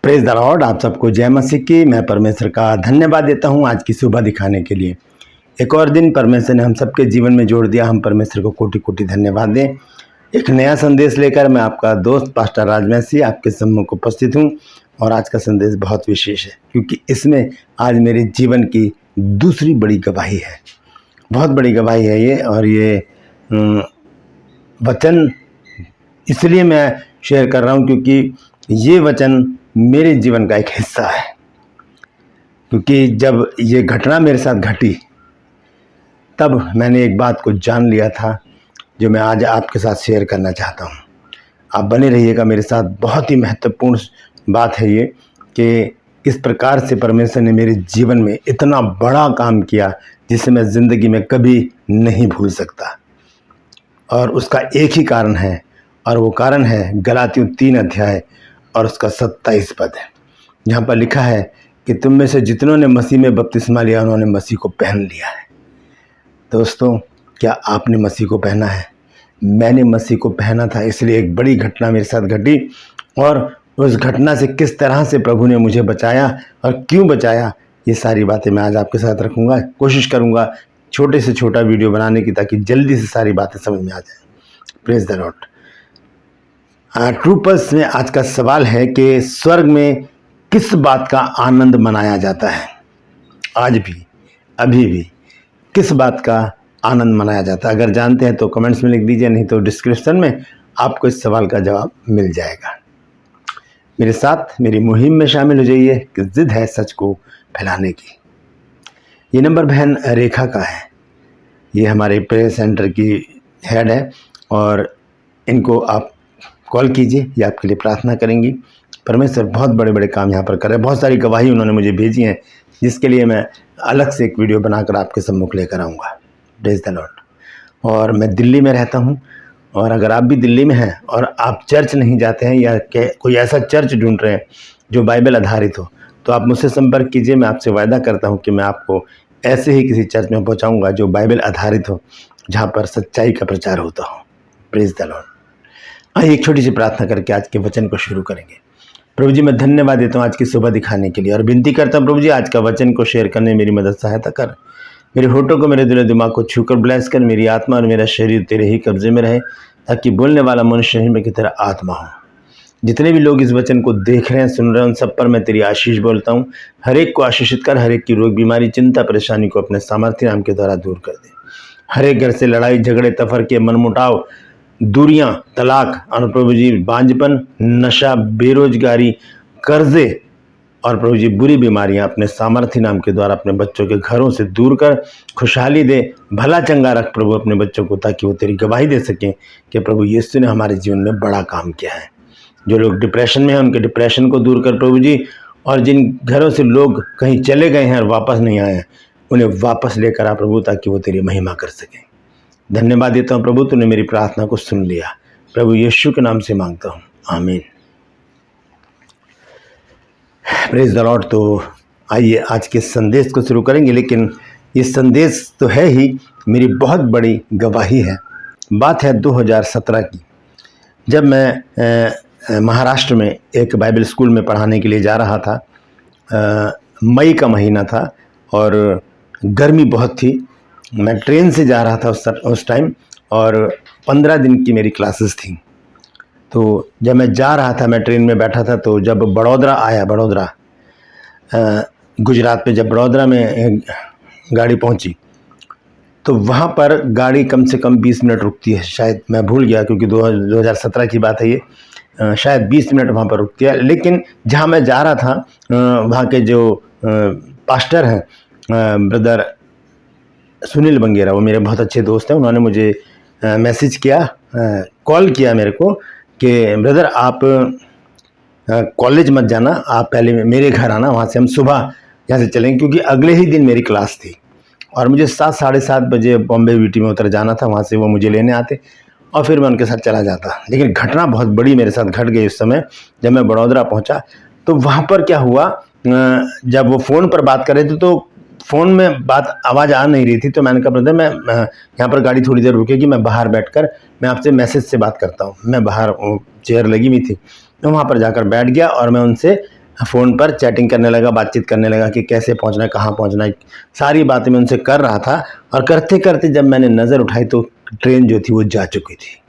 Praise the Lord. आप सबको जय मसीह की। मैं परमेश्वर का धन्यवाद देता हूं आज की सुबह दिखाने के लिए। एक और दिन परमेश्वर ने हम सबके जीवन में जोड़ दिया। हम परमेश्वर को कोटि कोटि धन्यवाद दें। एक नया संदेश लेकर मैं आपका दोस्त पास्टर राजवंशी आपके सम्मुख उपस्थित हूं। और आज का संदेश बहुत विशेष है क्योंकि इसमें आज मेरे जीवन की दूसरी बड़ी गवाही है। बहुत बड़ी गवाही है ये। और ये वचन इसलिए मैं शेयर कर रहा हूं क्योंकि ये वचन मेरे जीवन का एक हिस्सा है। क्योंकि जब ये घटना मेरे साथ घटी तब मैंने एक बात को जान लिया था जो मैं आज आपके साथ शेयर करना चाहता हूँ। आप बने रहिएगा मेरे साथ। बहुत ही महत्वपूर्ण बात है ये कि किस प्रकार से परमेश्वर ने मेरे जीवन में इतना बड़ा काम किया जिसे मैं ज़िंदगी में कभी नहीं भूल सकता। और उसका एक ही कारण है और वो कारण है गलातियों 3 अध्याय और उसका 27 पद है, जहाँ पर लिखा है कि तुम में से जितनों ने मसीह में बपतिस्मा लिया उन्होंने मसीह को पहन लिया है। दोस्तों, क्या आपने मसीह को पहना है? मैंने मसीह को पहना था। इसलिए एक बड़ी घटना मेरे साथ घटी और उस घटना से किस तरह से प्रभु ने मुझे बचाया और क्यों बचाया, ये सारी बातें मैं आज आपके साथ रखूँगा। कोशिश करूँगा छोटे से छोटा वीडियो बनाने की ताकि जल्दी से सारी बातें समझ में आ जाए। Praise the Lord. True pulse में आज का सवाल है कि स्वर्ग में किस बात का आनंद मनाया जाता है? आज भी, अभी भी किस बात का आनंद मनाया जाता है? अगर जानते हैं तो कमेंट्स में लिख दीजिए, नहीं तो डिस्क्रिप्शन में आपको इस सवाल का जवाब मिल जाएगा। मेरे साथ मेरी मुहिम में शामिल हो जाइए कि जिद है सच को फैलाने की। ये नंबर बहन रेखा का है। ये हमारे प्रेयर सेंटर की हेड है और इनको आप कॉल कीजिए, ये आपके लिए प्रार्थना करेंगी। परमेश्वर बहुत बड़े बड़े काम यहाँ पर कर रहे हैं। बहुत सारी गवाही उन्होंने मुझे भेजी हैं जिसके लिए मैं अलग से एक वीडियो बनाकर आपके सम्मुख लेकर आऊँगा। Praise the Lord. और मैं दिल्ली में रहता हूँ और अगर आप भी दिल्ली में हैं और आप चर्च नहीं जाते हैं या कोई ऐसा चर्च ढूंढ रहे हैं जो बाइबल आधारित हो तो आप मुझसे संपर्क कीजिए। मैं आपसे वायदा करता हूँ कि मैं आपको ऐसे ही किसी चर्च में पहुँचाऊँगा जो बाइबल आधारित हो, जहाँ पर सच्चाई का प्रचार होता हो। Praise the Lord. आइए एक छोटी सी प्रार्थना करके आज के वचन को शुरू करेंगे। प्रभु जी, मैं धन्यवाद देता हूँ आज की सुबह दिखाने के लिए और विनती करता हूँ प्रभु जी आज का वचन को शेयर करने में मेरी मदद सहायता कर। मेरे होठों को, मेरे दिल दिमाग को छूकर ब्लेस कर। मेरी आत्मा और मेरा शरीर तेरे ही कब्जे में रहे ताकि बोलने वाला मनुष्य ही में की तरह आत्मा हो। जितने भी लोग इस वचन को देख रहे हैं, सुन रहे हैं, उन सब पर मैं तेरी आशीष बोलता हूँ। हर एक को आशीषित कर। हर एक की रोग, बीमारी, चिंता, परेशानी को अपने सामर्थ्य नाम के द्वारा दूर कर दे। हर एक घर से लड़ाई झगड़े, तफरके, मनमुटाव, दूरियां, तलाक और प्रभु जी बांझपन, नशा, बेरोजगारी, कर्जे और प्रभु जी बुरी बीमारियां अपने सामर्थ्य नाम के द्वारा अपने बच्चों के घरों से दूर कर। खुशहाली दे, भला चंगा रख प्रभु अपने बच्चों को ताकि वो तेरी गवाही दे सकें कि प्रभु यीशु ने हमारे जीवन में बड़ा काम किया है। जो लोग डिप्रेशन में हैं उनके डिप्रेशन को दूर कर प्रभु जी। और जिन घरों से लोग कहीं चले गए हैं और वापस नहीं आए हैं उन्हें वापस लेकर आ प्रभु ताकि वो तेरी महिमा कर सकें। धन्यवाद देता हूँ प्रभु, तूने मेरी प्रार्थना को सुन लिया। प्रभु यीशु के नाम से मांगता हूँ, आमीन। Praise the Lord. तो आइए आज के संदेश को शुरू करेंगे, लेकिन ये संदेश तो है ही, मेरी बहुत बड़ी गवाही है। बात है 2017 की, जब मैं महाराष्ट्र में एक बाइबल स्कूल में पढ़ाने के लिए जा रहा था। मई का महीना था और गर्मी बहुत थी। मैं ट्रेन से जा रहा था उस टाइम और 15 दिन की मेरी क्लासेस थी। तो जब मैं जा रहा था, मैं ट्रेन में बैठा था, तो जब बड़ौदा आया, गुजरात में जब बड़ौदा में गाड़ी पहुंची तो वहाँ पर गाड़ी कम से कम 20 मिनट रुकती है। शायद मैं भूल गया क्योंकि 2017 की बात है ये। शायद 20 मिनट वहाँ पर रुकती है। लेकिन जहाँ मैं जा रहा था वहाँ के जो पास्टर हैं ब्रदर सुनील बंगेरा, वो मेरे बहुत अच्छे दोस्त हैं। उन्होंने मुझे मैसेज किया, कॉल किया मेरे को कि ब्रदर आप कॉलेज मत जाना, आप पहले मेरे घर आना, वहाँ से हम सुबह यहाँ से चलेंगे क्योंकि अगले ही दिन मेरी क्लास थी और मुझे 7 साढ़े 7 बजे बॉम्बे वीटी में उतर जाना था। वहाँ से वो मुझे लेने आते और फिर मैं उनके साथ चला जाता। लेकिन घटना बहुत बड़ी मेरे साथ घट गई उस समय। जब मैं बड़ौदा पहुँचा तो वहाँ पर क्या हुआ, जब वो फ़ोन पर बात कर रहे थे तो फ़ोन में बात आवाज़ आ नहीं रही थी। तो मैंने कहा ब्रदर मैं यहाँ पर गाड़ी थोड़ी देर रुकेगी, मैं बाहर बैठकर मैं आपसे मैसेज से बात करता हूँ। मैं बाहर चेयर लगी हुई थी, मैं वहाँ पर जाकर बैठ गया और मैं उनसे फ़ोन पर चैटिंग करने लगा, बातचीत करने लगा कि कैसे पहुंचना है, कहाँ पहुंचना है, सारी बातें मैं उनसे कर रहा था। और करते करते जब मैंने नज़र उठाई तो ट्रेन जो थी वो जा चुकी थी।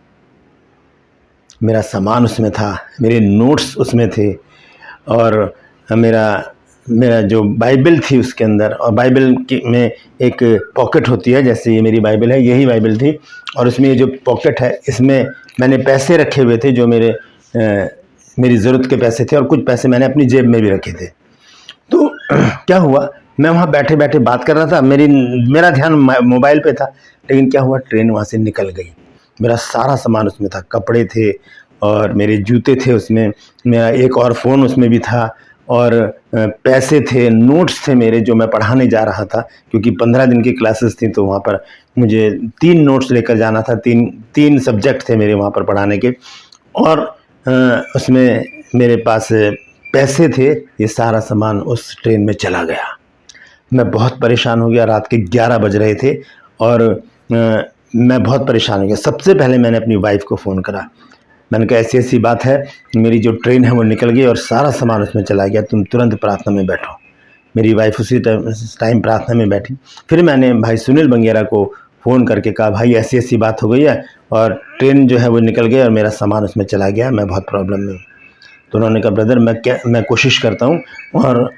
मेरा सामान उसमें था, मेरे नोट्स उसमें थे, और मेरा मेरा जो बाइबल थी उसके अंदर, और बाइबल की में एक पॉकेट होती है, जैसे ये मेरी बाइबल है, यही बाइबल थी, और उसमें ये जो पॉकेट है इसमें मैंने पैसे रखे हुए थे जो मेरी ज़रूरत के पैसे थे, और कुछ पैसे मैंने अपनी जेब में भी रखे थे। तो क्या हुआ, मैं वहाँ बैठे बैठे बात कर रहा था, मेरा ध्यान मोबाइल पे था, लेकिन क्या हुआ, ट्रेन वहाँ से निकल गई। मेरा सारा सामान उसमें था, कपड़े थे और मेरे जूते थे उसमें, मेरा एक और फ़ोन उसमें भी था, और पैसे थे, नोट्स थे मेरे जो मैं पढ़ाने जा रहा था, क्योंकि 15 दिन की क्लासेस थी, तो वहाँ पर मुझे 3 नोट्स लेकर जाना था, तीन सब्जेक्ट थे मेरे वहाँ पर पढ़ाने के, और उसमें मेरे पास पैसे थे। ये सारा सामान उस ट्रेन में चला गया। मैं बहुत परेशान हो गया, रात के 11 बज रहे थे, और मैं बहुत परेशान हो गया। सबसे पहले मैंने अपनी वाइफ को फ़ोन करा, मैंने कहा ऐसी ऐसी बात है, मेरी जो ट्रेन है वो निकल गई और सारा सामान उसमें चला गया, तुम तुरंत प्रार्थना में बैठो। मेरी वाइफ उसी टाइम प्रार्थना में बैठी। फिर मैंने भाई सुनील बंगेरा को फ़ोन करके कहा, भाई ऐसी ऐसी बात हो गई है और ट्रेन जो है वो निकल गई और मेरा सामान उसमें चला गया, मैं बहुत प्रॉब्लम में हूँ। तो उन्होंने कहा, ब्रदर मैं कोशिश करता हूँ, और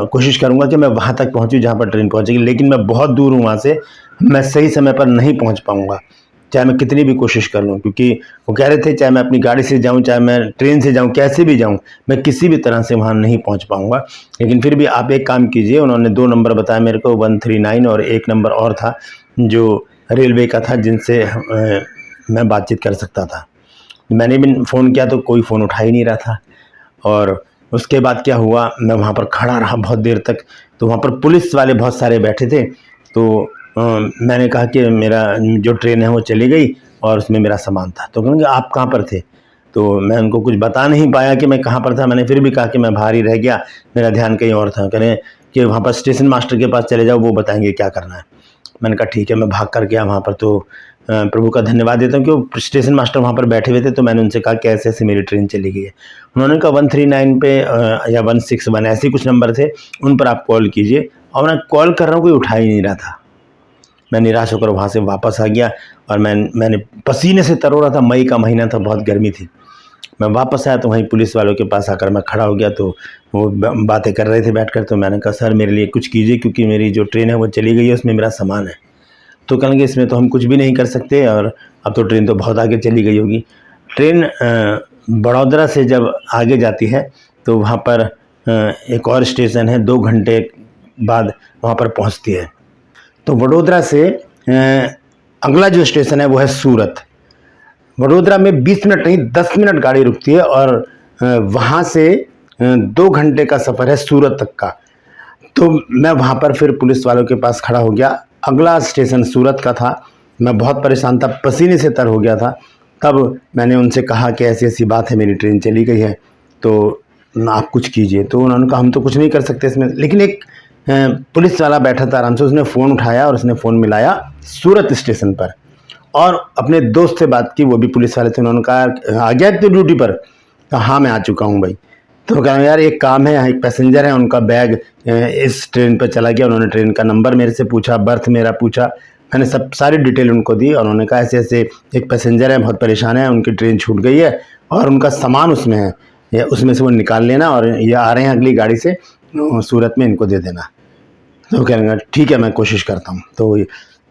कोशिश करूँगा कि मैं वहाँ तक पहुँचूँ जहाँ पर ट्रेन पहुँचेगी, लेकिन मैं बहुत दूर हूँ वहाँ से, मैं सही समय पर नहीं पहुँच पाऊँगा, चाहे मैं कितनी भी कोशिश कर लूँ। क्योंकि वो कह रहे थे चाहे मैं अपनी गाड़ी से जाऊँ, चाहे मैं ट्रेन से जाऊँ, कैसे भी जाऊँ, मैं किसी भी तरह से वहाँ नहीं पहुँच पाऊँगा। लेकिन फिर भी आप एक काम कीजिए, उन्होंने 2 नंबर बताया मेरे को, 139 और एक नंबर और था जो रेलवे का था, जिनसे मैं बातचीत कर सकता था। मैंने भी फ़ोन किया तो कोई फ़ोन उठा ही नहीं रहा था। और उसके बाद क्या हुआ, मैं वहाँ पर खड़ा रहा बहुत देर तक, तो वहाँ पर पुलिस वाले बहुत सारे बैठे थे। तो मैंने कहा कि मेरा जो ट्रेन है वो चली गई और उसमें मेरा सामान था। तो कहेंगे आप कहाँ पर थे? तो मैं उनको कुछ बता नहीं पाया कि मैं कहाँ पर था। मैंने फिर भी कहा कि मैं बाहर ही रह गया, मेरा ध्यान कहीं और था। कह रहे कि वहाँ पर स्टेशन मास्टर के पास चले जाओ, वो बताएंगे क्या करना है। मैंने कहा ठीक है, मैं भाग कर गया वहाँ पर। तो प्रभु का धन्यवाद देता हूँ कि वो स्टेशन मास्टर वहाँ पर बैठे हुए थे। तो मैंने उनसे कहा कि ऐसे ऐसे मेरी ट्रेन चली गई है। उन्होंने कहा 139 पे या 161 ऐसे कुछ नंबर थे, उन पर आप कॉल कीजिए। और मैं कॉल कर रहा हूँ, कोई उठा ही नहीं रहा था। मैं निराश होकर वहाँ से वापस आ गया, और मैंने पसीने से तर हो रहा था, मई का महीना था, बहुत गर्मी थी। मैं वापस आया तो वहीं पुलिस वालों के पास आकर मैं खड़ा हो गया। तो वो बातें कर रहे थे बैठकर। तो मैंने कहा, सर मेरे लिए कुछ कीजिए, क्योंकि मेरी जो ट्रेन है वो चली गई है, उसमें मेरा सामान है। तो कहेंगे इसमें तो हम कुछ भी नहीं कर सकते, और अब तो ट्रेन तो बहुत आगे चली गई होगी। ट्रेन बड़ौदरा से जब आगे जाती है तो वहाँ पर एक और स्टेशन है, 2 घंटे बाद वहाँ पर पहुँचती है। तो वडोदरा से अगला जो स्टेशन है वो है सूरत। वडोदरा में 20 मिनट नहीं, 10 मिनट गाड़ी रुकती है, और वहाँ से 2 घंटे का सफ़र है सूरत तक का। तो मैं वहाँ पर फिर पुलिस वालों के पास खड़ा हो गया। अगला स्टेशन सूरत का था। मैं बहुत परेशान था, पसीने से तर हो गया था। तब मैंने उनसे कहा कि ऐसी ऐसी बात है, मेरी ट्रेन चली गई है, तो आप कुछ कीजिए। तो उन्होंने कहा हम तो कुछ नहीं कर सकते इसमें। लेकिन एक पुलिस वाला बैठा था आराम से, उसने फ़ोन उठाया और उसने फ़ोन मिलाया सूरत स्टेशन पर, और अपने दोस्त से बात की, वो भी पुलिस वाले थे। उन्होंने कहा, आ गया तो ड्यूटी पर? कहा हाँ मैं आ चुका हूँ भाई। तो कहा यार एक काम है, एक पैसेंजर है, उनका बैग इस ट्रेन पर चला गया। उन्होंने ट्रेन का नंबर मेरे से पूछा, बर्थ मेरा पूछा, मैंने सारी डिटेल उनको दी। और उन्होंने कहा ऐसे ऐसे एक पैसेंजर है, बहुत परेशान है, उनकी ट्रेन छूट गई है और उनका सामान उसमें है, या उसमें से वो निकाल लेना, और ये आ रहे हैं अगली गाड़ी से सूरत में, इनको दे देना। तो कह रहे ठीक है, मैं कोशिश करता हूँ। तो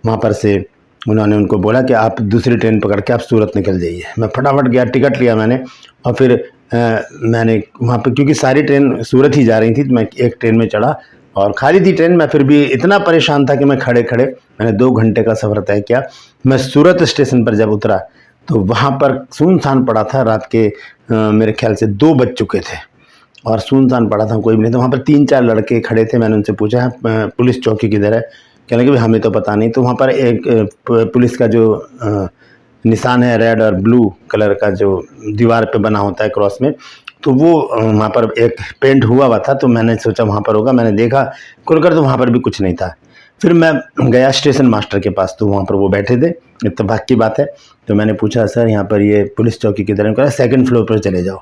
वहाँ पर से उन्होंने उनको बोला कि आप दूसरी ट्रेन पकड़ के आप सूरत निकल जाइए। मैं फटाफट गया, टिकट लिया मैंने, और फिर मैंने वहाँ पे, क्योंकि सारी ट्रेन सूरत ही जा रही थी, तो मैं एक ट्रेन में चढ़ा और खाली थी ट्रेन। मैं फिर भी इतना परेशान था कि मैं खड़े खड़े मैंने 2 घंटे का सफ़र तय किया। मैं सूरत स्टेशन पर जब उतरा तो वहाँ पर सुनसान पड़ा था। रात के मेरे ख्याल से 2 बज चुके थे और सुनसान पड़ा था, कोई भी नहीं था। वहाँ पर 3-4 लड़के खड़े थे। मैंने उनसे पूछा पुलिस चौकी किधर है? कहने लगे हमें तो पता नहीं। तो वहाँ पर एक पुलिस का जो निशान है, रेड और ब्लू कलर का, जो दीवार पे बना होता है क्रॉस में, तो वो वहाँ पर एक पेंट हुआ था। तो मैंने सोचा वहाँ पर होगा। मैंने देखा खुलकर तो वहाँ पर भी कुछ नहीं था। फिर मैं गया स्टेशन मास्टर के पास, तो वहाँ पर वो बैठे थे, इत्तेफाक की बात है। तो मैंने पूछा, सर यहाँ पर ये पुलिस चौकी किधर है? कहा 2nd फ्लोर पर चले जाओ।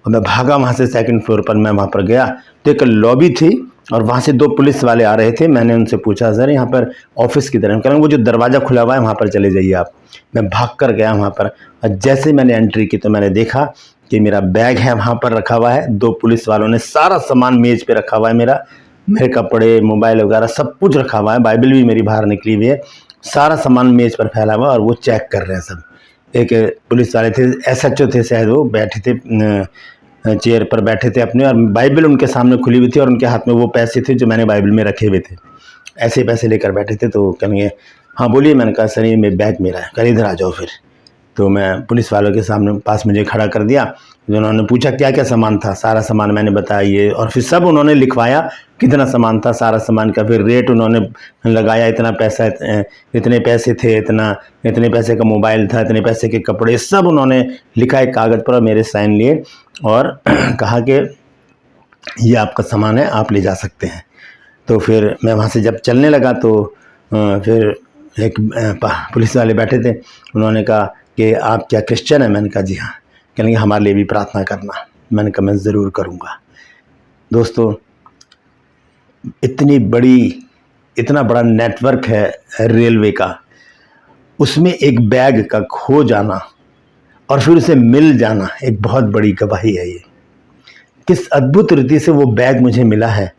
और मैं भागा वहाँ से सेकंड फ्लोर पर। मैं वहाँ पर गया तो एक लॉबी थी और वहाँ से 2 पुलिस वाले आ रहे थे। मैंने उनसे पूछा, सर यहाँ पर ऑफिस की तरफ, कह रहे वो जो दरवाज़ा खुला हुआ है वहाँ पर चले जाइए आप। मैं भाग कर गया वहाँ पर और जैसे मैंने एंट्री की तो मैंने देखा कि मेरा बैग है वहाँ पर रखा हुआ है। 2 पुलिस वालों ने सारा सामान मेज़ पे रखा हुआ है, मेरे कपड़े, मोबाइल वगैरह सब कुछ रखा हुआ है, बाइबल भी मेरी बाहर निकली हुई है, सारा सामान मेज़ पर फैला हुआ और वो चेक कर रहे हैं सब। एक पुलिस वाले थे, एसएचओ थे शायद, वो बैठे थे चेयर पर बैठे थे अपने, और बाइबल उनके सामने खुली हुई थी और उनके हाथ में वो पैसे थे जो मैंने बाइबल में रखे हुए थे। ऐसे पैसे लेकर बैठे थे। तो कहेंगे हाँ बोलिए। मैंने कहा सर ये बैग मेरा है। कल इधर आ जाओ फिर। तो मैं पुलिस वालों के सामने पास मुझे खड़ा कर दिया। उन्होंने पूछा क्या क्या सामान था, सारा सामान मैंने बताया ये, और फिर सब उन्होंने लिखवाया कितना सामान था, सारा सामान का फिर रेट उन्होंने लगाया, इतना पैसा, इतने पैसे थे, इतने पैसे का मोबाइल था, इतने पैसे के कपड़े, सब उन्होंने लिखा एक कागज़ पर और मेरे साइन लिए और कहा कि ये आपका सामान है, आप ले जा सकते हैं। तो फिर मैं वहाँ से जब चलने लगा तो फिर एक पुलिस वाले बैठे थे, उन्होंने कहा कि आप क्या क्रिश्चियन हैं? मैंने कहा जी हाँ। कहेंगे हमारे लिए भी प्रार्थना करना। मैंने कहा मैं ज़रूर करूँगा। दोस्तों इतना बड़ा नेटवर्क है रेलवे का, उसमें एक बैग का खो जाना और फिर उसे मिल जाना एक बहुत बड़ी गवाही है। ये किस अद्भुत रीति से वो बैग मुझे मिला है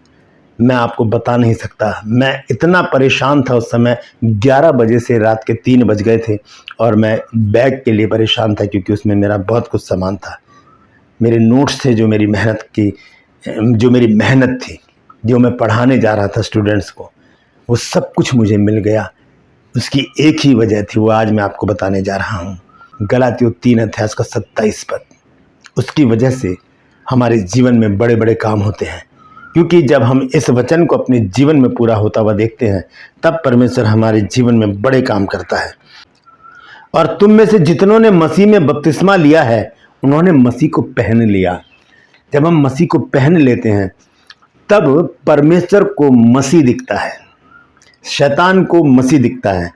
मैं आपको बता नहीं सकता। मैं इतना परेशान था उस समय, 11 बजे से रात के 3 बज गए थे और मैं बैग के लिए परेशान था क्योंकि उसमें मेरा बहुत कुछ सामान था। मेरे नोट्स थे, जो मेरी मेहनत थी, जो मैं पढ़ाने जा रहा था स्टूडेंट्स को, वो सब कुछ मुझे मिल गया। उसकी एक ही वजह थी, वो आज मैं आपको बताने जा रहा हूँ। गलातियों 3 अध्याय उसका 27 पद। उसकी वजह से हमारे जीवन में बड़े बड़े काम होते हैं, क्योंकि जब हम इस वचन को अपने जीवन में पूरा होता हुआ देखते हैं तब परमेश्वर हमारे जीवन में बड़े काम करता है। और तुम में से जितनों ने मसीह में बपतिस्मा लिया है उन्होंने मसीह को पहन लिया। जब हम मसीह को पहन लेते हैं तब परमेश्वर को मसीह दिखता है, शैतान को मसीह दिखता है।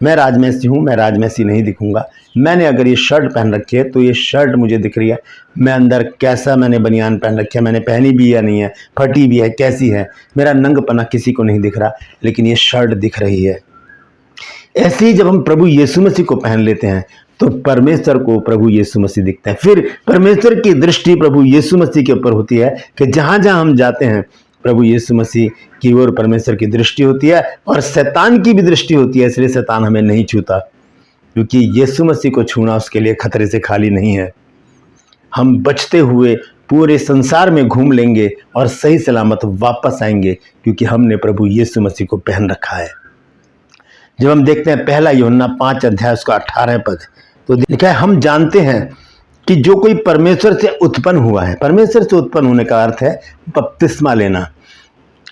मैं राजमैसी हूँ, मैं राजमैसी नहीं दिखूंगा। मैंने अगर ये शर्ट पहन रखी है तो ये शर्ट मुझे दिख रही है। मैं अंदर कैसा मैंने बनियान पहन रखी है, मैंने पहनी भी है या नहीं है, फटी भी है, कैसी है, मेरा नंगपना किसी को नहीं दिख रहा, लेकिन ये शर्ट दिख रही है। ऐसे ही जब हम प्रभु यीशु मसीह को पहन लेते हैं तो परमेश्वर को प्रभु यीशु मसीह दिखता है। फिर परमेश्वर की दृष्टि प्रभु यीशु मसीह के ऊपर होती है कि जहाँ जहाँ हम जाते हैं प्रभु यीशु मसीह की ओर परमेश्वर की दृष्टि होती है और शैतान की भी दृष्टि होती है। इसलिए शैतान हमें नहीं छूता, क्योंकि यीशु मसीह को छूना उसके लिए खतरे से खाली नहीं है। हम बचते हुए पूरे संसार में घूम लेंगे और सही सलामत वापस आएंगे, क्योंकि हमने प्रभु यीशु मसीह को पहन रखा है। जब हम देखते हैं 1 यूहन्ना 5 अध्याय उसका 18 पद, तो लिखा है हम जानते हैं कि जो कोई परमेश्वर से उत्पन्न हुआ है, परमेश्वर से उत्पन्न होने का अर्थ है बपतिस्मा लेना।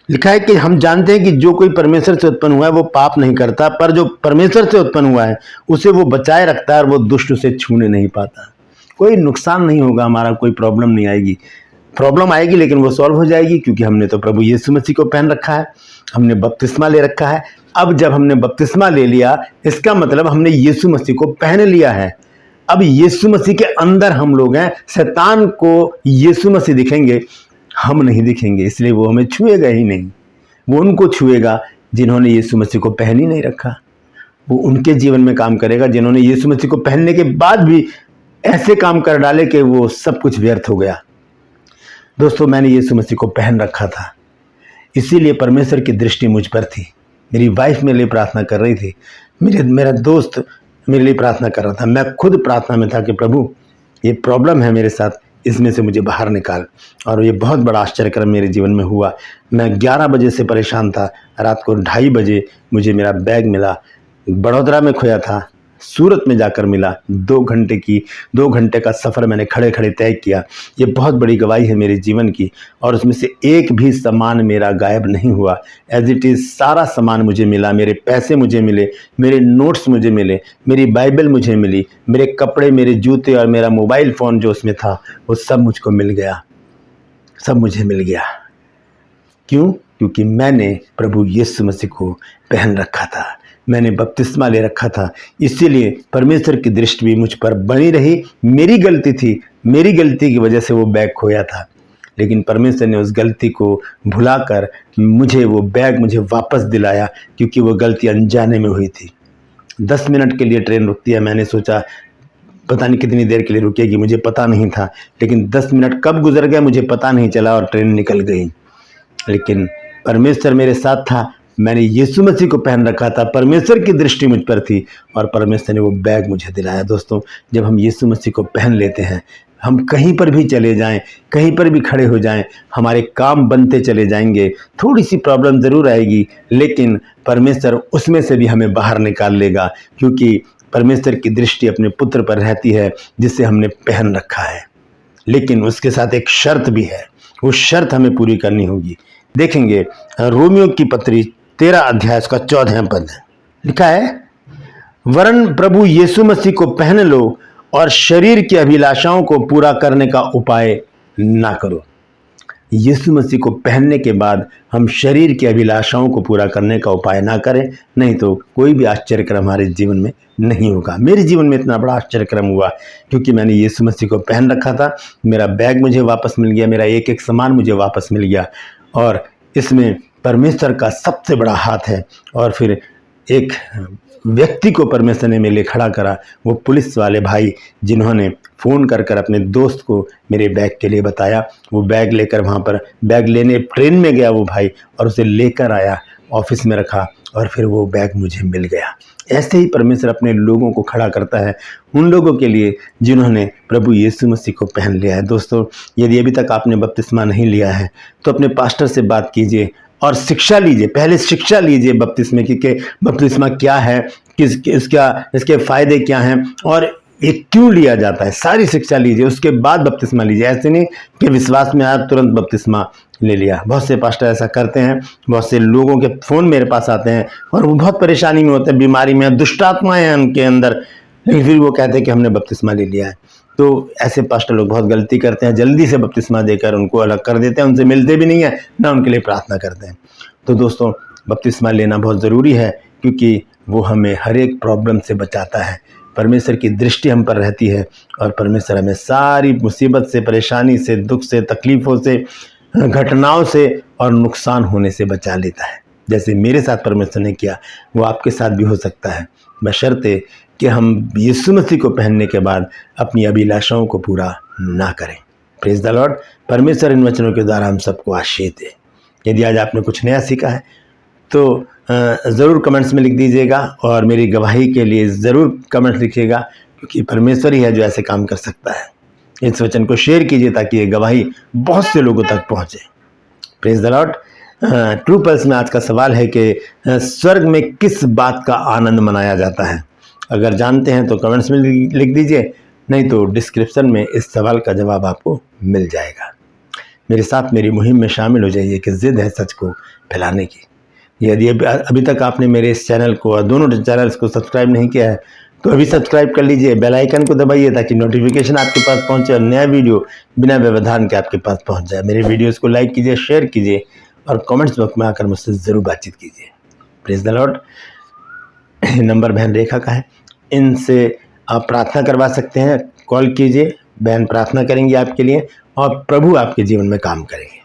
लिखा है कि हम जानते हैं कि जो कोई परमेश्वर से उत्पन्न हुआ है वो पाप नहीं करता, पर जो परमेश्वर से उत्पन्न हुआ है उसे वो बचाए रखता है और वो दुष्ट उसे छूने नहीं पाता। कोई नुकसान नहीं होगा हमारा, कोई प्रॉब्लम नहीं आएगी। प्रॉब्लम आएगी लेकिन वो सॉल्व हो जाएगी, क्योंकि हमने तो प्रभु यीशु मसीह को पहन रखा है, हमने बपतिस्मा ले रखा है। अब जब हमने बपतिस्मा ले लिया इसका मतलब हमने यीशु मसीह को पहन लिया है। अब यीशु मसीह के अंदर हम लोग हैं। शैतान को यीशु मसीह दिखेंगे, हम नहीं दिखेंगे, इसलिए वो हमें छुएगा ही नहीं। वो उनको छुएगा जिन्होंने यीशु मसीह को पहन ही नहीं रखा। वो उनके जीवन में काम करेगा जिन्होंने यीशु मसीह को पहनने के बाद भी ऐसे काम कर डाले कि वो सब कुछ व्यर्थ हो गया। दोस्तों मैंने यीशु मसीह को पहन रखा था, इसीलिए परमेश्वर की दृष्टि मुझ पर थी। मेरी वाइफ मेरे लिए प्रार्थना कर रही थी, मेरा दोस्त मेरे लिए प्रार्थना कर रहा था, मैं खुद प्रार्थना में था कि प्रभु ये प्रॉब्लम है मेरे साथ, इसमें से मुझे बाहर निकाल। और ये बहुत बड़ा आश्चर्यक्रम मेरे जीवन में हुआ। मैं 11 बजे से परेशान था, रात को 2:30 बजे मुझे मेरा बैग मिला। बड़ौदा में खोया था, सूरत में जाकर मिला। 2 घंटे का सफ़र मैंने खड़े खड़े तय किया। ये बहुत बड़ी गवाही है मेरे जीवन की, और उसमें से एक भी सामान मेरा गायब नहीं हुआ। एज इट इज़ सारा सामान मुझे मिला। मेरे पैसे मुझे मिले, मेरे नोट्स मुझे मिले, मेरी बाइबल मुझे मिली, मेरे कपड़े, मेरे जूते और मेरा मोबाइल फ़ोन जो उसमें था वो सब मुझको मिल गया, सब मुझे मिल गया। क्यों? क्योंकि मैंने प्रभु यीशु मसीह को पहन रखा था। मैंने बपतिस्मा ले रखा था, इसीलिए परमेश्वर की दृष्टि भी मुझ पर बनी रही। मेरी गलती थी, मेरी गलती की वजह से वो बैग खोया था, लेकिन परमेश्वर ने उस गलती को भुलाकर मुझे वो बैग मुझे वापस दिलाया, क्योंकि वो गलती अनजाने में हुई थी। 10 मिनट के लिए ट्रेन रुकती है, मैंने सोचा पता नहीं कितनी देर के लिए रुकेगी, मुझे पता नहीं था, लेकिन 10 मिनट कब गुजर गए मुझे पता नहीं चला और ट्रेन निकल गई। लेकिन परमेश्वर मेरे साथ था, मैंने यीशु मसीह को पहन रखा था, परमेश्वर की दृष्टि मुझ पर थी और परमेश्वर ने वो बैग मुझे दिलाया। दोस्तों, जब हम यीशु मसीह को पहन लेते हैं, हम कहीं पर भी चले जाएं, कहीं पर भी खड़े हो जाएं, हमारे काम बनते चले जाएंगे। थोड़ी सी प्रॉब्लम ज़रूर आएगी, लेकिन परमेश्वर उसमें से भी हमें बाहर निकाल लेगा, क्योंकि परमेश्वर की दृष्टि अपने पुत्र पर रहती है जिसे हमने पहन रखा है। लेकिन उसके साथ एक शर्त भी है, वो शर्त हमें पूरी करनी होगी। देखेंगे रोमियो की पत्री 13 अध्याय उसका 14 पद लिखा है, वरन प्रभु यीशु मसीह को पहन लो और शरीर की अभिलाषाओं को पूरा करने का उपाय ना करो। यीशु मसीह को पहनने के बाद हम शरीर की अभिलाषाओं को पूरा करने का उपाय ना करें, नहीं तो कोई भी आश्चर्यक्रम हमारे जीवन में नहीं होगा। मेरे जीवन में इतना बड़ा आश्चर्यक्रम हुआ क्योंकि मैंने यीशु मसीह को पहन रखा था, मेरा बैग मुझे वापस मिल गया, मेरा एक एक सामान मुझे वापस मिल गया, और इसमें परमेश्वर का सबसे बड़ा हाथ है। और फिर एक व्यक्ति को परमेश्वर ने मेरे लिए खड़ा करा, वो पुलिस वाले भाई जिन्होंने फ़ोन कर कर अपने दोस्त को मेरे बैग के लिए बताया। वो बैग लेकर वहाँ पर बैग लेने ट्रेन में गया वो भाई, और उसे लेकर आया, ऑफिस में रखा, और फिर वो बैग मुझे मिल गया। ऐसे ही परमेश्वर अपने लोगों को खड़ा करता है, उन लोगों के लिए जिन्होंने प्रभु यीशु मसीह को पहन लिया है। दोस्तों, यदि अभी तक आपने बपतिस्मा नहीं लिया है तो अपने पास्टर से बात कीजिए और शिक्षा लीजिए। पहले शिक्षा लीजिए बपतिस्मे की, कि बपतिस्मा क्या है, इसके फ़ायदे क्या हैं और ये क्यों लिया जाता है, सारी शिक्षा लीजिए, उसके बाद बपतिस्मा लीजिए। ऐसे नहीं कि विश्वास में आया तुरंत बपतिस्मा ले लिया। बहुत से पास्टर ऐसा करते हैं, बहुत से लोगों के फ़ोन मेरे पास आते हैं और वो बहुत परेशानी में होते हैं, बीमारी में, दुष्ट आत्माएं हैं उनके अंदर, लेकिन फिर वो कहते हैं कि हमने बपतिस्मा ले लिया है। तो ऐसे पास्टर लोग बहुत गलती करते हैं, जल्दी से बपतिस्मा देकर उनको अलग कर देते हैं, उनसे मिलते भी नहीं है, ना उनके लिए प्रार्थना करते हैं। तो दोस्तों, बपतिस्मा लेना बहुत ज़रूरी है, क्योंकि वो हमें हर एक प्रॉब्लम से बचाता है। परमेश्वर की दृष्टि हम पर रहती है और परमेश्वर हमें सारी मुसीबत से, परेशानी से, दुख से, तकलीफ़ों से, घटनाओं से और नुकसान होने से बचा लेता है। जैसे मेरे साथ परमेश्वर ने किया, वो आपके साथ भी हो सकता है, बशर्ते कि हम यीशु मसीह को पहनने के बाद अपनी अभिलाषाओं को पूरा ना करें। Praise the Lord. परमेश्वर इन वचनों के द्वारा हम सबको आशीष दे। यदि आज आपने कुछ नया सीखा है तो ज़रूर कमेंट्स में लिख दीजिएगा, और मेरी गवाही के लिए ज़रूर कमेंट लिखिएगा, क्योंकि परमेश्वर ही है जो ऐसे काम कर सकता है। इस वचन को शेयर कीजिए ताकि ये गवाही बहुत से लोगों तक पहुँचे। Praise the Lord. True pulse में आज का सवाल है कि स्वर्ग में किस बात का आनंद मनाया जाता है? अगर जानते हैं तो कमेंट्स में लिख दीजिए, नहीं तो डिस्क्रिप्शन में इस सवाल का जवाब आपको मिल जाएगा। मेरे साथ मेरी मुहिम में शामिल हो जाइए कि ज़िद है सच को फैलाने की। यदि अभी तक आपने मेरे इस चैनल को और दोनों चैनल्स को सब्सक्राइब नहीं किया है तो अभी सब्सक्राइब कर लीजिए, बेल आइकन को दबाइए ताकि नोटिफिकेशन आपके पास पहुंचे और नया वीडियो बिना व्यवधान के आपके पास पहुंच जाए। मेरे वीडियोस को लाइक कीजिए, शेयर कीजिए और कमेंट्स बॉक्स में आकर मुझसे ज़रूर बातचीत कीजिए। Praise the Lord. नंबर बहन रेखा का है, इनसे आप प्रार्थना करवा सकते हैं, कॉल कीजिए, बहन प्रार्थना करेंगी आपके लिए और प्रभु आपके जीवन में काम करेंगे।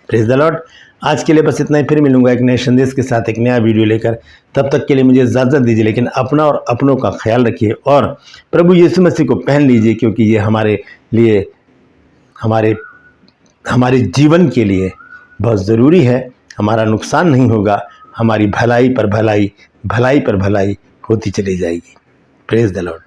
Praise the Lord. आज के लिए बस इतना ही, फिर मिलूंगा एक नए संदेश के साथ, एक नया वीडियो लेकर। तब तक के लिए मुझे इजाज़त दीजिए, लेकिन अपना और अपनों का ख्याल रखिए और प्रभु यीशु मसीह को पहन लीजिए, क्योंकि ये हमारे लिए, हमारे जीवन के लिए बहुत ज़रूरी है। हमारा नुकसान नहीं होगा, हमारी भलाई पर भलाई, भलाई पर भलाई होती चली जाएगी। Praise the Lord.